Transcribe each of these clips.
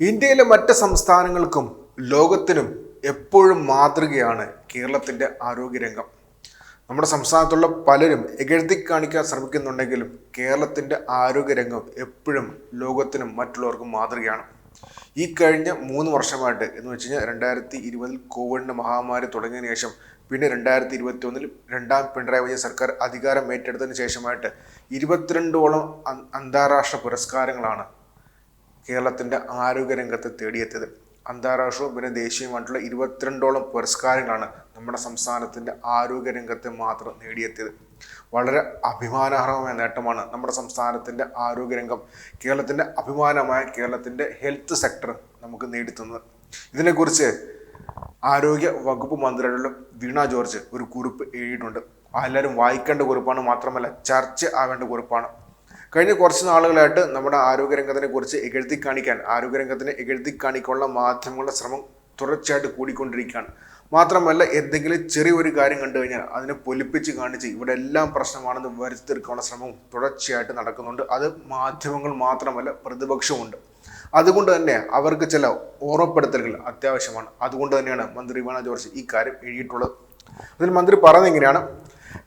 ഇന്ത്യയിലെ മറ്റ് സംസ്ഥാനങ്ങൾക്കും ലോകത്തിനും എപ്പോഴും മാതൃകയാണ് കേരളത്തിൻ്റെ ആരോഗ്യരംഗം. നമ്മുടെ സംസ്ഥാനത്തുള്ള പലരും ഇകഴ്ത്തി കാണിക്കാൻ ശ്രമിക്കുന്നുണ്ടെങ്കിലും കേരളത്തിൻ്റെ ആരോഗ്യരംഗം എപ്പോഴും ലോകത്തിനും മറ്റുള്ളവർക്കും മാതൃകയാണ്. ഈ കഴിഞ്ഞ 3 വർഷമായിട്ട് എന്ന് വെച്ച് കഴിഞ്ഞാൽ 2020 കോവിഡിൻ്റെ മഹാമാരി തുടങ്ങിയതിനു ശേഷം, പിന്നെ 2021 രണ്ടാം പിണറായി വിജയൻ സർക്കാർ അധികാരം ഏറ്റെടുത്തതിന് ശേഷമായിട്ട് 22ഓളം അന്താരാഷ്ട്ര പുരസ്കാരങ്ങളാണ് കേരളത്തിൻ്റെ ആരോഗ്യരംഗത്ത് തേടിയെത്തിയത്. അന്താരാഷ്ട്രവും പിന്നെ ദേശീയമായിട്ടുള്ള 22ഓളം പുരസ്കാരങ്ങളാണ് നമ്മുടെ സംസ്ഥാനത്തിൻ്റെ ആരോഗ്യരംഗത്തെ മാത്രം നേടിയെത്തിയത്. വളരെ അഭിമാനാർഹമായ നേട്ടമാണ് നമ്മുടെ സംസ്ഥാനത്തിൻ്റെ ആരോഗ്യരംഗം, കേരളത്തിൻ്റെ അഭിമാനമായ കേരളത്തിൻ്റെ ഹെൽത്ത് സെക്ടർ നമുക്ക് നേടിത്തുന്നത്. ഇതിനെക്കുറിച്ച് ആരോഗ്യ വകുപ്പ് മന്ത്രിയുടെ വീണ ജോർജ് ഒരു കുറിപ്പ് എഴുതിയിട്ടുണ്ട്. എല്ലാവരും വായിക്കേണ്ട കുറിപ്പാണ്, മാത്രമല്ല ചർച്ച ആവേണ്ട കുറിപ്പാണ്. കഴിഞ്ഞ കുറച്ച് നാളുകളായിട്ട് നമ്മുടെ ആരോഗ്യരംഗത്തിനെ കുറിച്ച് ആരോഗ്യരംഗത്തിനെ ഇകഴ്ത്തി കാണിക്കാനുള്ള മാധ്യമങ്ങളുടെ ശ്രമം തുടർച്ചയായിട്ട് കൂടിക്കൊണ്ടിരിക്കുകയാണ്. മാത്രമല്ല, എന്തെങ്കിലും ചെറിയൊരു കാര്യം കണ്ടു കഴിഞ്ഞാൽ അതിനെ പൊലിപ്പിച്ച് കാണിച്ച് ഇവിടെ എല്ലാം പ്രശ്നമാണെന്ന് വരുത്തി തീർക്കാനുള്ള ശ്രമവും തുടർച്ചയായിട്ട് നടക്കുന്നുണ്ട്. അത് മാധ്യമങ്ങൾ മാത്രമല്ല, പ്രതിപക്ഷവുമുണ്ട്. അതുകൊണ്ട് തന്നെ അവർക്ക് ചില ഓർമ്മപ്പെടുത്തലുകൾ അത്യാവശ്യമാണ്. അതുകൊണ്ട് തന്നെയാണ് മന്ത്രി വീണ ജോർജ് ഈ കാര്യം എഴുതിയിട്ടുള്ളത്. അതിൽ മന്ത്രി പറയുന്നത് എങ്ങനെയാണ്: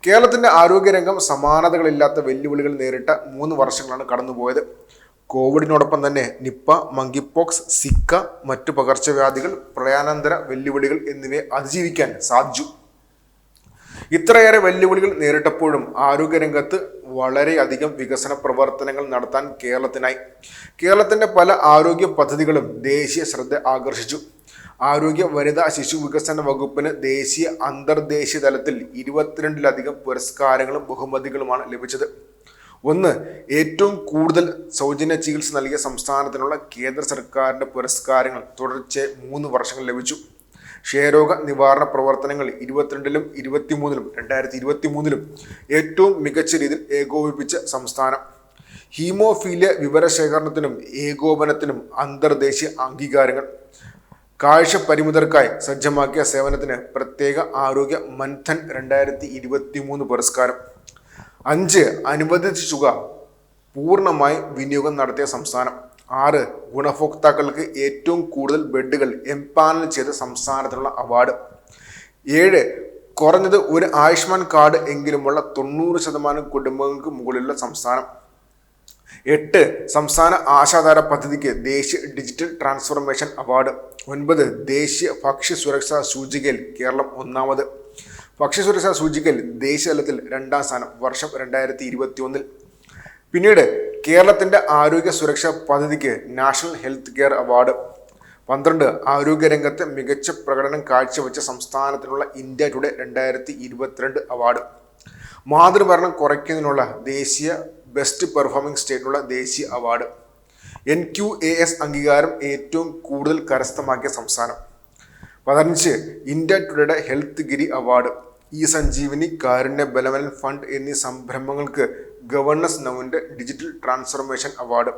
കേരളത്തിൻ്റെ ആരോഗ്യരംഗം സമാനതകളില്ലാത്ത വെല്ലുവിളികൾ നേരിട്ട 3 വർഷങ്ങളാണ് കടന്നുപോയത്. കോവിഡിനോടൊപ്പം തന്നെ നിപ്പ, മങ്കിപോക്സ്, സിക്ക, മറ്റു പകർച്ചവ്യാധികൾ, പ്രളയാനന്തര വെല്ലുവിളികൾ എന്നിവയെ അതിജീവിക്കാൻ സാധിച്ചു. ഇത്രയേറെ വെല്ലുവിളികൾ നേരിട്ടപ്പോഴും ആരോഗ്യരംഗത്ത് വളരെയധികം വികസന പ്രവർത്തനങ്ങൾ നടത്താൻ കേരളത്തിനായി. കേരളത്തിൻ്റെ പല ആരോഗ്യ പദ്ധതികളും ദേശീയ ശ്രദ്ധ ആകർഷിച്ചു. ആരോഗ്യ, വനിതാ, ശിശു വികസന വകുപ്പിന് ദേശീയ, അന്തർദേശീയ തലത്തിൽ 22ലധികം പുരസ്കാരങ്ങളും ബഹുമതികളുമാണ് ലഭിച്ചത്. ഒന്ന്, ഏറ്റവും കൂടുതൽ സൗജന്യ ചികിത്സ നൽകിയ സംസ്ഥാനത്തിനുള്ള കേന്ദ്ര സർക്കാരിൻ്റെ പുരസ്കാരങ്ങൾ തുടർച്ചയായി 3 വർഷങ്ങൾ ലഭിച്ചു. ക്ഷയരോഗ നിവാരണ പ്രവർത്തനങ്ങൾ 22ലും 23ലും 2023ലും ഏറ്റവും മികച്ച രീതിയിൽ ഏകോപിപ്പിച്ച സംസ്ഥാനം. ഹീമോഫീലിയ വിവരശേഖരണത്തിനും ഏകോപനത്തിനും അന്തർദേശീയ അംഗീകാരങ്ങൾ. കാഴ്ച പരിമിതർക്കായി സജ്ജമാക്കിയ സേവനത്തിന് പ്രത്യേക ആരോഗ്യ മൻധൻ 2023 പുരസ്കാരം. 5, അനുവദിച്ച തുക പൂർണ്ണമായി വിനിയോഗം നടത്തിയ സംസ്ഥാനം. 6, ഗുണഭോക്താക്കൾക്ക് ഏറ്റവും കൂടുതൽ ബെഡുകൾ എംപാനൽ ചെയ്ത സംസ്ഥാനത്തിനുള്ള അവാർഡ്. 7, കുറഞ്ഞത് ഒരു ആയുഷ്മാൻ കാർഡ് എങ്കിലുമുള്ള 90% കുടുംബങ്ങൾക്ക് മുകളിലുള്ള സംസ്ഥാനം. 8, സംസ്ഥാന ആശാധാര പദ്ധതിക്ക് ദേശീയ ഡിജിറ്റൽ ട്രാൻസ്ഫോർമേഷൻ അവാർഡ്. 9, ദേശീയ ഭക്ഷ്യസുരക്ഷാ സൂചികയിൽ കേരളം 1ാമത്. ഭക്ഷ്യസുരക്ഷാ സൂചികയിൽ ദേശീയതലത്തിൽ 2ാം സ്ഥാനം, വർഷം 2021. പിന്നീട് കേരളത്തിൻ്റെ ആരോഗ്യ സുരക്ഷാ പദ്ധതിക്ക് നാഷണൽ ഹെൽത്ത് കെയർ അവാർഡ്. 12, ആരോഗ്യരംഗത്ത് മികച്ച പ്രകടനം കാഴ്ചവെച്ച സംസ്ഥാനത്തിനുള്ള ഇന്ത്യ ടുഡേ 2022 അവാർഡ്. മാതൃമരണം കുറയ്ക്കുന്നതിനുള്ള ദേശീയ ബെസ്റ്റ് പെർഫോമിംഗ് സ്റ്റേറ്റിനുള്ള ദേശീയ അവാർഡ്. NQAS അംഗീകാരം ഏറ്റവും കൂടുതൽ കരസ്ഥമാക്കിയ സംസ്ഥാനം. 15, ഇന്ത്യ ടുഡേയുടെ ഹെൽത്ത് ഗിരി അവാർഡ്. സഞ്ജീവനി, കാരുണ്യ ബലവൻ ഫണ്ട് എന്നീ സംരംഭങ്ങൾക്ക് ഗവർണൻസ് നൗവിൻ്റെ ഡിജിറ്റൽ ട്രാൻസ്ഫോർമേഷൻ അവാർഡ്.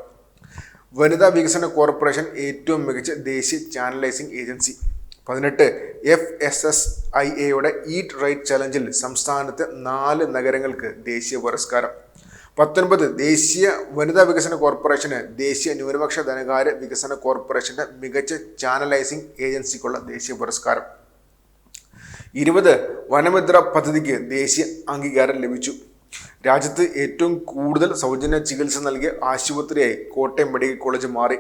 വനിതാ വികസന കോർപ്പറേഷൻ ഏറ്റവും മികച്ച ദേശീയ ചാനലൈസിംഗ് ഏജൻസി. 18, FSSIAയുടെ ഈറ്റ് റൈറ്റ് ചലഞ്ചിൽ സംസ്ഥാനത്തെ 4 നഗരങ്ങൾക്ക് ദേശീയ പുരസ്കാരം. 19, ദേശീയ വനിതാ വികസന കോർപ്പറേഷന് ദേശീയ ന്യൂനപക്ഷ ധനകാര്യ വികസന കോർപ്പറേഷന്റെ മികച്ച ചാനലൈസിംഗ് ഏജൻസിക്കുള്ള ദേശീയ പുരസ്കാരം. 20, വനമിത്ര പദ്ധതിക്ക് ദേശീയ അംഗീകാരം ലഭിച്ചു. രാജ്യത്ത് ഏറ്റവും കൂടുതൽ സൗജന്യ ചികിത്സ നൽകിയ ആശുപത്രിയായി കോട്ടയം മെഡിക്കൽ കോളേജ് മാറി.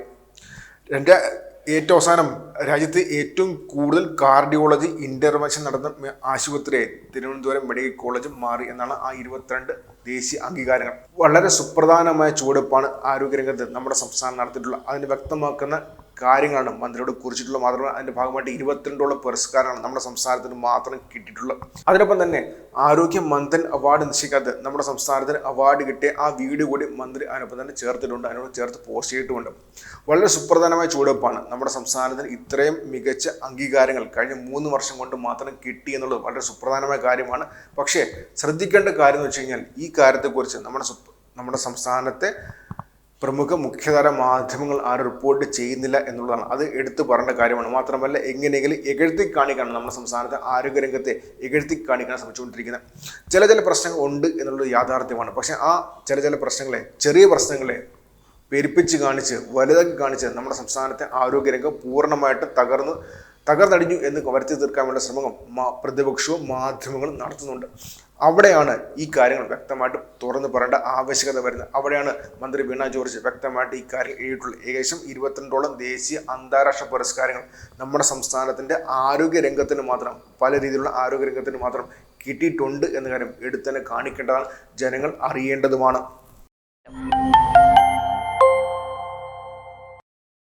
ഏറ്റവും അവസാനം രാജ്യത്ത് ഏറ്റവും കൂടുതൽ കാർഡിയോളജി ഇന്റർവെൻഷൻ നടന്ന ആശുപത്രിയായി തിരുവനന്തപുരം മെഡിക്കൽ കോളേജ് മാറി എന്നാണ് ആ 22 ദേശീയ അംഗീകാരങ്ങൾ. വളരെ സുപ്രധാനമായ ചുവടുവെപ്പാണ് ആരോഗ്യരംഗത്ത് നമ്മുടെ സംസ്ഥാനം നടത്തിയിട്ടുള്ളത്. അതിന് വ്യക്തമാക്കുന്ന കാര്യങ്ങളാണ് മന്ത്രിയോട് കുറിച്ചിട്ടുള്ളത്. മാത്രമല്ല, അതിൻ്റെ ഭാഗമായിട്ട് 22ഓളം പുരസ്കാരങ്ങളാണ് നമ്മുടെ സംസ്ഥാനത്തിന് മാത്രം കിട്ടിയിട്ടുള്ളത്. അതിനൊപ്പം തന്നെ ആരോഗ്യ മന്ഥൻ അവാർഡ് നിശ്ചയിക്കാത്ത നമ്മുടെ സംസ്ഥാനത്തിന് അവാർഡ് കിട്ടിയ ആ വീഡിയോ കൂടി മന്ത്രി അതിനൊപ്പം തന്നെ ചേർത്തിട്ടുണ്ട്, അതിനോട് ചേർത്ത് പോസ്റ്റ് ചെയ്തിട്ടുമുണ്ട്. വളരെ സുപ്രധാനമായ ചുവടുവെപ്പാണ്. നമ്മുടെ സംസ്ഥാനത്തിന് ഇത്രയും മികച്ച അംഗീകാരങ്ങൾ കഴിഞ്ഞ 3 വർഷം കൊണ്ട് മാത്രം കിട്ടി എന്നുള്ളത് വളരെ സുപ്രധാനമായ കാര്യമാണ്. പക്ഷേ ശ്രദ്ധിക്കേണ്ട കാര്യം എന്ന് വെച്ച് കഴിഞ്ഞാൽ, ഈ കാര്യത്തെക്കുറിച്ച് നമ്മുടെ സംസ്ഥാനത്തെ പ്രമുഖ മുഖ്യധാര മാധ്യമങ്ങൾ ആരും റിപ്പോർട്ട് ചെയ്യുന്നില്ല എന്നുള്ളതാണ്. അത് എടുത്തു പറയേണ്ട കാര്യമാണ്. മാത്രമല്ല, എങ്ങനെയെങ്കിലും ഇകഴ്ത്തി കാണിക്കാണ് നമ്മുടെ സംസ്ഥാനത്തെ ആരോഗ്യരംഗത്തെ ഇകഴ്ത്തി കാണിക്കാൻ ശ്രമിച്ചുകൊണ്ടിരിക്കുന്നത്. ചില പ്രശ്നങ്ങൾ ഉണ്ട് എന്നുള്ളത് യാഥാർത്ഥ്യമാണ്. പക്ഷേ ആ ചില പ്രശ്നങ്ങളെ, ചെറിയ പ്രശ്നങ്ങളെ പെരുപ്പിച്ച് കാണിച്ച് വലുതാക്കി കാണിച്ച് നമ്മുടെ സംസ്ഥാനത്തെ ആരോഗ്യരംഗം പൂർണ്ണമായിട്ട് തകർന്നടിഞ്ഞു എന്ന് വരുത്തി തീർക്കാനുള്ള ശ്രമങ്ങൾ പ്രതിപക്ഷവും മാധ്യമങ്ങളും നടത്തുന്നുണ്ട്. അവിടെയാണ് ഈ കാര്യങ്ങൾ വ്യക്തമായിട്ട് തുറന്നു പറയേണ്ട ആവശ്യകത വരുന്നത്. അവിടെയാണ് മന്ത്രി വീണ ജോർജ് വ്യക്തമായിട്ട് ഈ കാര്യം എഴുതിയിട്ടുള്ളത്. ഏകദേശം 22ഓളം ദേശീയ അന്താരാഷ്ട്ര പുരസ്കാരങ്ങൾ നമ്മുടെ സംസ്ഥാനത്തിൻ്റെ ആരോഗ്യരംഗത്തിന് മാത്രം, പല രീതിയിലുള്ള ആരോഗ്യരംഗത്തിന് മാത്രം കിട്ടിയിട്ടുണ്ട് എന്ന കാര്യം എടുത്തന്നെ കാണിക്കേണ്ടതാണ്, ജനങ്ങൾ അറിയേണ്ടതുമാണ്.